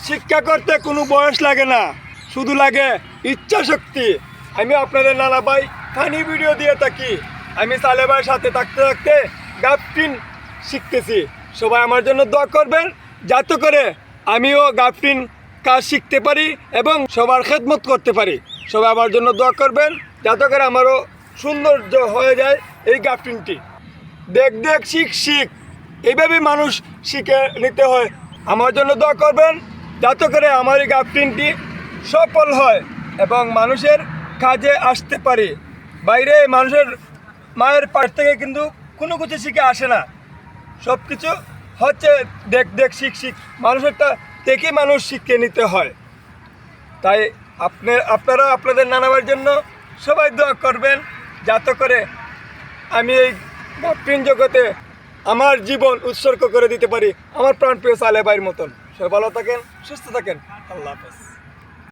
শিক্ষা করতে কোনো বয়স লাগে না, শুধু লাগে ইচ্ছা শক্তি। আমি আপনাদের নানা ভাই ফানি ভিডিও দিয়ে থাকি। আমি সালে ভাইয়ের সাথে থাকতে থাকতে গাফটিন শিখতেছি। সবাই আমার জন্য দোয়া করবেন যাতে করে আমিও গাফটিন কাজ শিখতে পারি এবং সবার খেদমত করতে পারি। সবাই আমার জন্য দোয়া করবেন যাতে করে আমারও সৌন্দর্য হয়ে যায় এই গাফটিনটি। দেখ দেখ শিখ শিখ, এইভাবেই মানুষ শিখে নিতে হয়। আমার জন্য দোয়া করবেন যাতে করে আমার এই গাফটিনটি সফল হয় এবং মানুষের কাজে আসতে পারে। বাইরে মানুষের মায়ের পাশ থেকে কিন্তু কোনো কিছু শিখে আসে না, সব কিছু হচ্ছে দেখ দেখ শিখ শিখ, মানুষেরটা দেখে মানুষ শিখে নিতে হয়। তাই আপনারা আপনাদের নানাবার জন্য সবাই দোয়া করবেন যাতে করে আমি এই গাফটিন জগতে আমার জীবন উৎসর্গ করে দিতে পারি আমার প্রাণপ্রিয় সালে ভাইয়ের মতন। সবাই ভালো থাকেন, সুস্থ থাকেন। আল্লাহ হাফেজ।